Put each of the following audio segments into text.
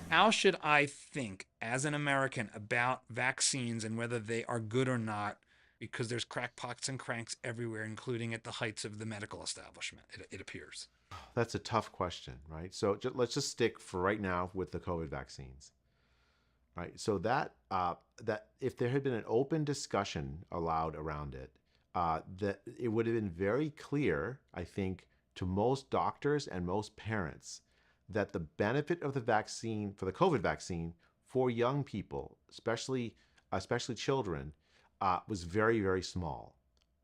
How should I think as an American about vaccines and whether they are good or not? Because there's crackpots and cranks everywhere, including at the heights of the medical establishment, it appears. That's a tough question, right? So let's just stick for right now with the COVID vaccines, right? So that if there had been an open discussion allowed around it, that it would have been very clear, I think, to most doctors and most parents that the benefit of the vaccine for the COVID vaccine for young people, especially children, was very very small.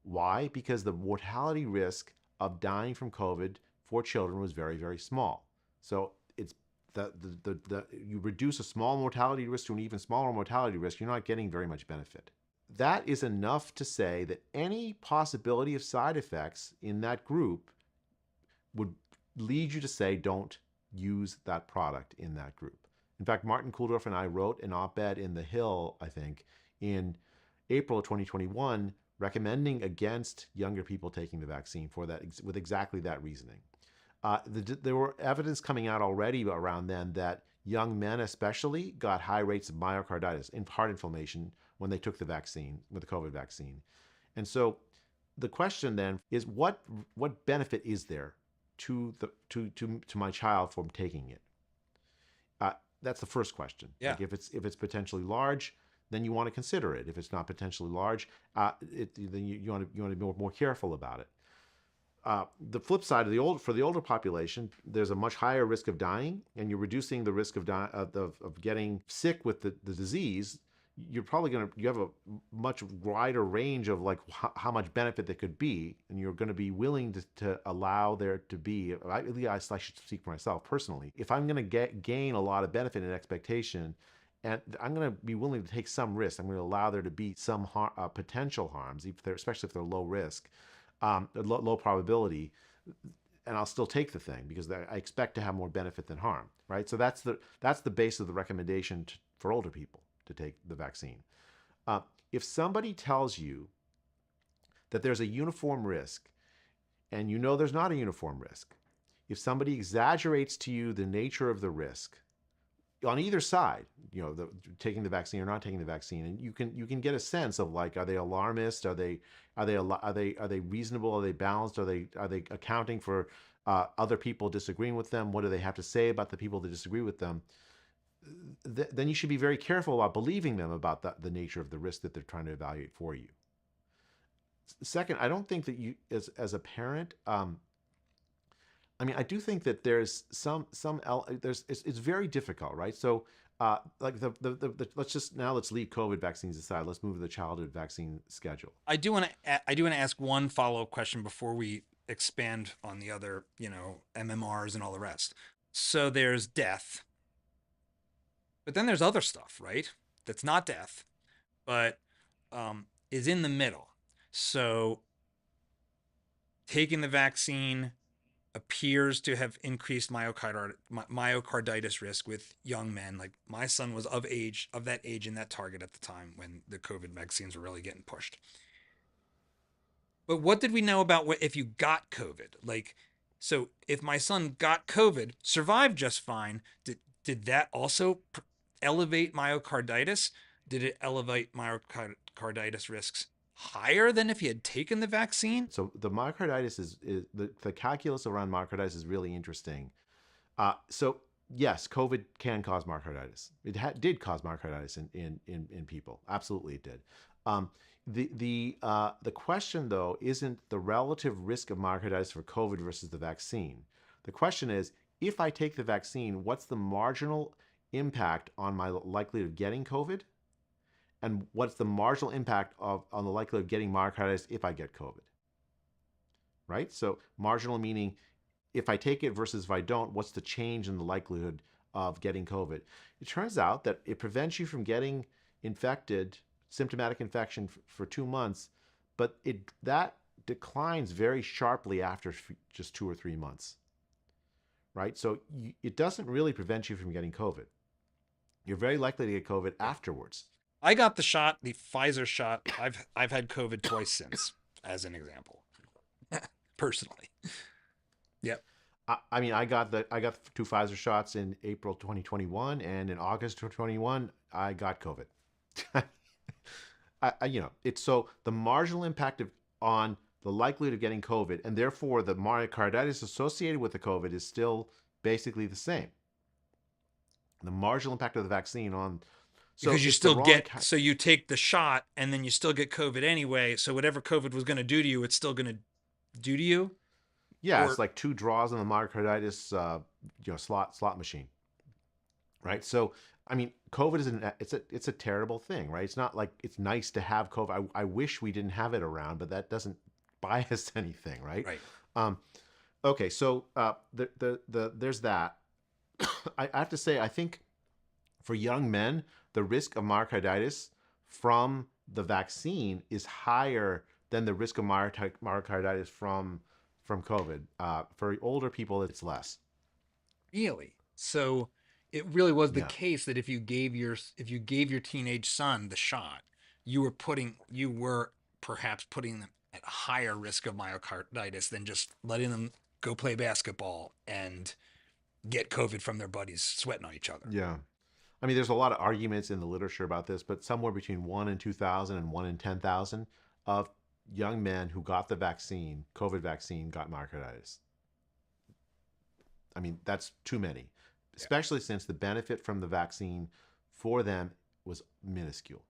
Why? Because the mortality risk of dying from COVID for children was very very small. So it's you reduce a small mortality risk to an even smaller mortality risk, you're not getting very much benefit. That is enough to say that any possibility of side effects in that group would lead you to say don't use that product in that group. In fact, Martin Kulldorff and I wrote an op-ed in The Hill, I think, in April of 2021, recommending against younger people taking the vaccine for that, with exactly that reasoning. There were evidence coming out already around then that young men especially got high rates of myocarditis and heart inflammation when they took the vaccine, with the COVID vaccine. And so the question then is what benefit is there to my child from taking it? That's the first question. Yeah. Like if it's potentially large, then you want to consider it. If it's not potentially large, then you want to be more careful about it. The flip side of for the older population, there's a much higher risk of dying, and you're reducing the risk of getting sick with the disease. You're probably you have a much wider range of like how much benefit there could be, and you're going to be willing to allow there to be. I should speak for myself personally. If I'm going to gain a lot of benefit and expectation, and I'm going to be willing to take some risk, I'm going to allow there to be some potential harms, especially if they're low risk, low probability, and I'll still take the thing because I expect to have more benefit than harm, right? So that's the base of the recommendation for older people to take the vaccine. If somebody tells you that there's a uniform risk and you know there's not a uniform risk, if somebody exaggerates to you the nature of the risk on either side, taking the vaccine or not taking the vaccine, and you can get a sense of like, are they alarmist? Are they reasonable? Are they balanced? Are they accounting for other people disagreeing with them? What do they have to say about the people that disagree with them? Then you should be very careful about believing them about the nature of the risk that they're trying to evaluate for you. Second, I don't think that you, as a parent, I mean, I do think that there's it's very difficult, right? So, like let's leave COVID vaccines aside. Let's move to the childhood vaccine schedule. I do want to ask one follow-up question before we expand on the other, MMRs and all the rest. So there's death, but then there's other stuff, right? That's not death, but is in the middle. So taking the vaccine appears to have increased myocarditis risk with young men. Like my son was of that age in that target at the time when the COVID vaccines were really getting pushed. But what did we know about if you got COVID? Like, so if my son got COVID, survived just fine, did that also elevate myocarditis? Did it elevate myocarditis risks higher than if he had taken the vaccine? So the myocarditis is the calculus around myocarditis is really interesting. So yes, COVID can cause myocarditis. It did cause myocarditis in people. Absolutely, it did. The question though isn't the relative risk of myocarditis for COVID versus the vaccine. The question is, if I take the vaccine, what's the marginal impact on my likelihood of getting COVID, and what's the marginal impact on the likelihood of getting myocarditis if I get COVID? Right? So marginal meaning if I take it versus if I don't, what's the change in the likelihood of getting COVID? It turns out that it prevents you from getting infected, symptomatic infection for 2 months, but that declines very sharply after just 2 or 3 months. Right? So it doesn't really prevent you from getting COVID. You're very likely to get COVID afterwards. I got the shot, the Pfizer shot. I've had COVID twice since, as an example, personally. Yep. I mean, I got 2 Pfizer shots in April 2021, and in August 2021, I got COVID. It's so the marginal impact on the likelihood of getting COVID, and therefore the myocarditis associated with the COVID is still basically the same. The marginal impact of the vaccine on, so Because you it's the still wrong. get, so you take the shot and then you still get COVID anyway. So whatever COVID was going to do to you, it's still going to do to you. Yeah, it's Or like 2 draws on the myocarditis, slot machine, right? So I mean, COVID is it's a terrible thing, right? It's not like it's nice to have COVID. I wish we didn't have it around, but that doesn't buy us anything, right? right. Um, okay, so there's that. I have to say, I think for young men, the risk of myocarditis from the vaccine is higher than the risk of myocarditis from COVID. For older people, it's less. Really? So it really was the Yeah. case that if you gave your teenage son the shot, you were perhaps putting them at a higher risk of myocarditis than just letting them go play basketball and get COVID from their buddies sweating on each other. Yeah. I mean, there's a lot of arguments in the literature about this, but somewhere between 1 in 2,000 and 1 in 10,000 of young men who got the vaccine, COVID vaccine, got myocarditis. I mean, that's too many, Yeah. especially since the benefit from the vaccine for them was minuscule.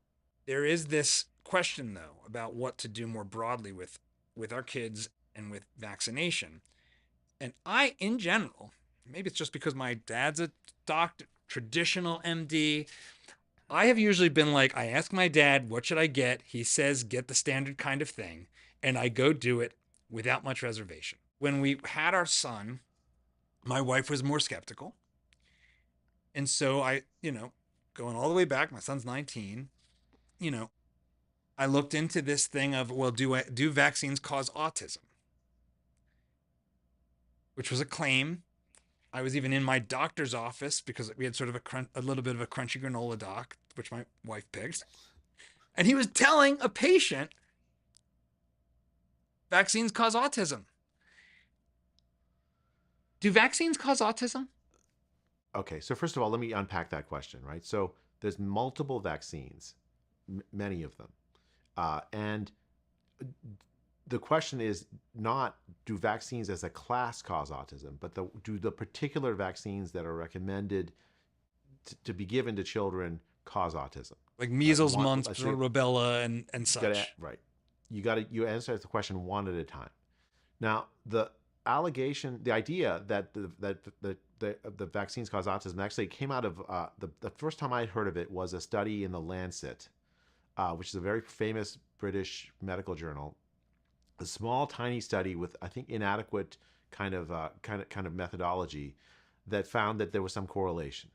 There is this question though about what to do more broadly with our kids and with vaccination. And I, in general, maybe it's just because my dad's a doctor, traditional MD. I have usually been like, I ask my dad, what should I get? He says, get the standard kind of thing. And I go do it without much reservation. When we had our son, my wife was more skeptical. And so going all the way back, my son's 19, you know, I looked into this thing of, well, do vaccines cause autism? Which was a claim. I was even in my doctor's office because we had sort of a little bit of a crunchy granola doc, which my wife picked. And he was telling a patient vaccines cause autism. Do vaccines cause autism? Okay, so first of all, let me unpack that question, right? So there's multiple vaccines, many of them. And the question is not do vaccines as a class cause autism, but do the particular vaccines that are recommended to be given to children cause autism? Like Right? measles, mumps, rubella, and such. Right. You answer the question one at a time. Now, the idea that the vaccines cause autism actually came out of the first time I heard of it was a study in the Lancet, which is a very famous British medical journal. A small, tiny study with I think inadequate kind of methodology that found that there was some correlation.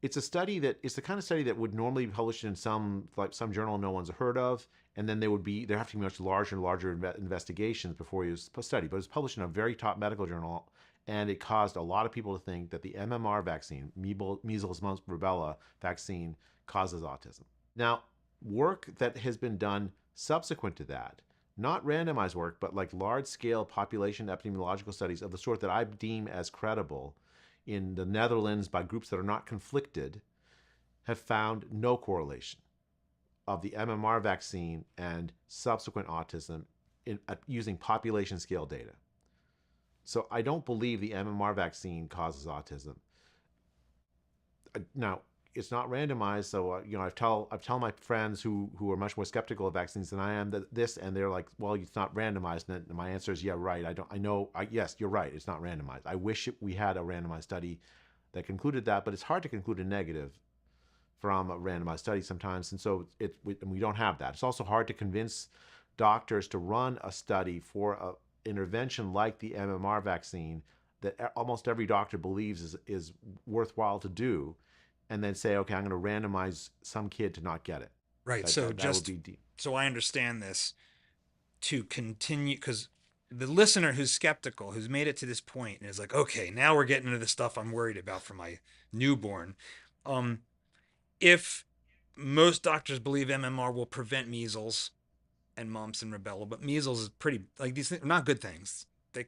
It's the kind of study that would normally be published in some journal no one's heard of, and then there have to be much larger and larger investigations before you study. But it was published in a very top medical journal, and it caused a lot of people to think that the MMR vaccine, measles, mumps, rubella vaccine, causes autism. Now, work that has been done subsequent to that, not randomized work, but like large-scale population epidemiological studies of the sort that I deem as credible in the Netherlands by groups that are not conflicted, have found no correlation of the MMR vaccine and subsequent autism using population scale data. So I don't believe the MMR vaccine causes autism. Now, it's not randomized, so I tell my friends who are much more skeptical of vaccines than I am and they're like, well, it's not randomized. And my answer is, yeah, right. Yes, you're right. It's not randomized. I wish we had a randomized study that concluded that, but it's hard to conclude a negative from a randomized study sometimes, and so we don't have that. It's also hard to convince doctors to run a study for an intervention like the MMR vaccine that almost every doctor believes is worthwhile to do, and then say, okay, I'm going to randomize some kid to not get it. Right. That would be deep. So I understand this to continue, because the listener who's skeptical, who's made it to this point and is like, okay, now we're getting into the stuff I'm worried about for my newborn. If most doctors believe MMR will prevent measles and mumps and rubella, but measles is pretty, like, these things are not good things. They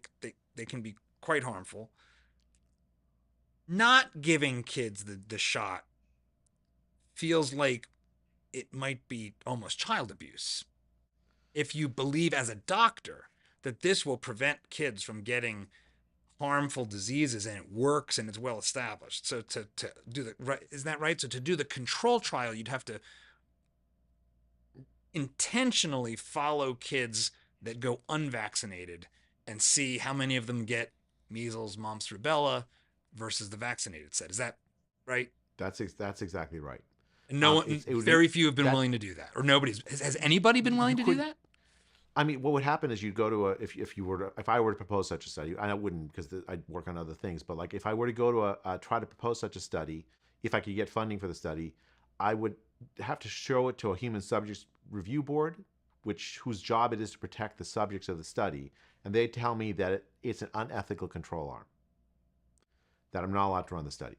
can be quite harmful. Not giving kids the shot feels like it might be almost child abuse. If you believe as a doctor that this will prevent kids from getting harmful diseases and it works and it's well established. So to do the right, is that right? So to do the control trial, you'd have to intentionally follow kids that go unvaccinated and see how many of them get measles, mumps, rubella versus the vaccinated set. Is that right? That's exactly right. And no one, very few have been willing to do that, or nobody's. Has anybody been willing to do that? I mean, what would happen is you'd go to if I were to propose such a study, and I wouldn't because I'd work on other things, but like if I were to go to try to propose such a study, if I could get funding for the study, I would have to show it to a human subjects review board, whose job it is to protect the subjects of the study, and they tell me that it's an unethical control arm, that I'm not allowed to run the study.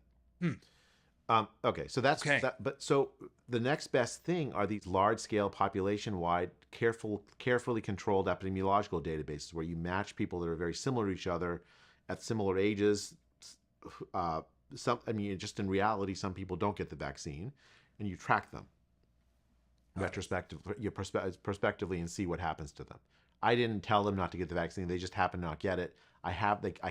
Okay, so that's that. But so the next best thing are these large-scale, population-wide, carefully controlled epidemiological databases where you match people that are very similar to each other at similar ages. Just in reality, some people don't get the vaccine, and you track them prospectively and see what happens to them. I didn't tell them not to get the vaccine; they just happen to not get it. I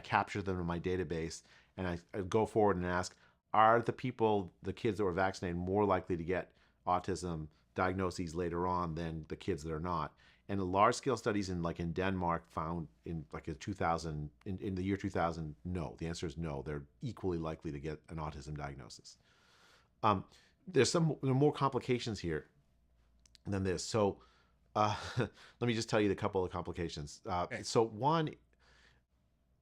capture them in my database, and I go forward and ask, are the kids that were vaccinated, more likely to get autism diagnoses later on than the kids that are not? And large-scale studies in Denmark found in the year 2000, no. The answer is no. They're equally likely to get an autism diagnosis. There are more complications here than this. So let me just tell you a couple of complications. So one,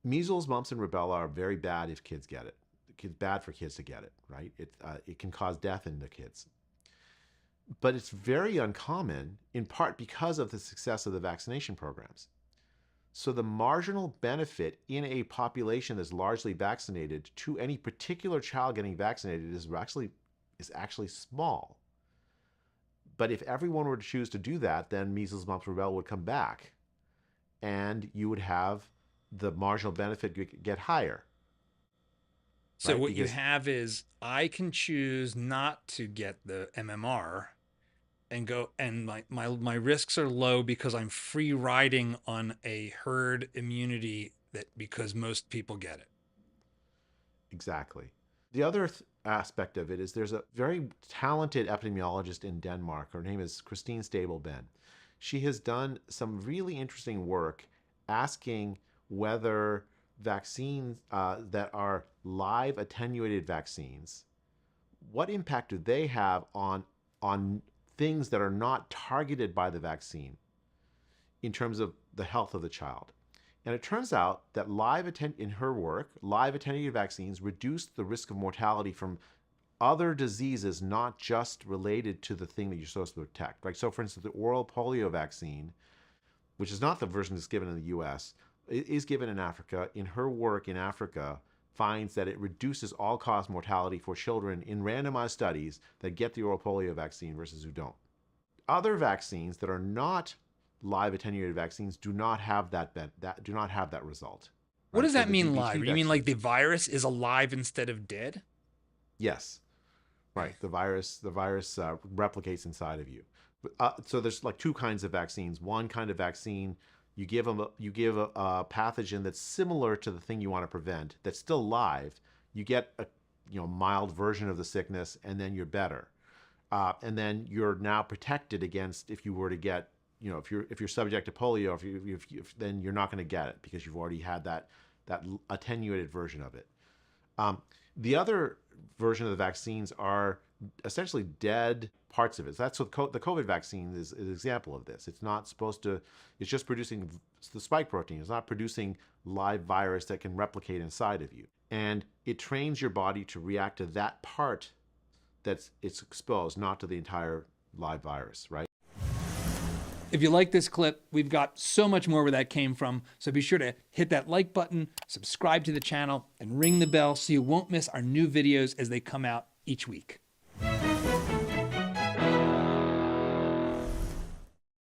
measles, mumps, and rubella are very bad if kids get it. It's bad for kids to get it, right? It can cause death in the kids. But it's very uncommon, in part because of the success of the vaccination programs. So the marginal benefit in a population that's largely vaccinated to any particular child getting vaccinated is actually small. But if everyone were to choose to do that, then measles, mumps, rubella would come back, and you would have the marginal benefit get higher. So right? What you have is I can choose not to get the MMR and go, and my risks are low because I'm free riding on a herd immunity because most people get it. Exactly. The other aspect of it is there's a very talented epidemiologist in Denmark. Her name is Christine Stabel-Ben. She has done some really interesting work asking whether vaccines that are live attenuated vaccines, what impact do they have on things that are not targeted by the vaccine in terms of the health of the child? And it turns out that in her work, live attenuated vaccines reduce the risk of mortality from other diseases not just related to the thing that you're supposed to protect. Right? So for instance, the oral polio vaccine, which is not the version that's given in the US, is given in Africa. In her work in Africa, finds that it reduces all-cause mortality for children in randomized studies that get the oral polio vaccine versus who don't. Other vaccines that are not live attenuated vaccines do not have that result. What does that mean, live? You mean like the virus is alive instead of dead? Yes. Right. The virus replicates inside of you. So there's like two kinds of vaccines. One kind of vaccine, you give a pathogen that's similar to the thing you want to prevent, that's still live. You get a mild version of the sickness, and then you're better. And then you're now protected against, if you were to get, if you're subject to polio, then you're not going to get it because you've already had that attenuated version of it. The other version of the vaccines are essentially dead parts of it. So that's what the COVID vaccine is an example of this. It's not supposed to, it's just producing the spike protein. It's not producing live virus that can replicate inside of you. And it trains your body to react to that part it's exposed, not to the entire live virus, right? If you like this clip, we've got so much more where that came from. So be sure to hit that like button, subscribe to the channel, and ring the bell so you won't miss our new videos as they come out each week.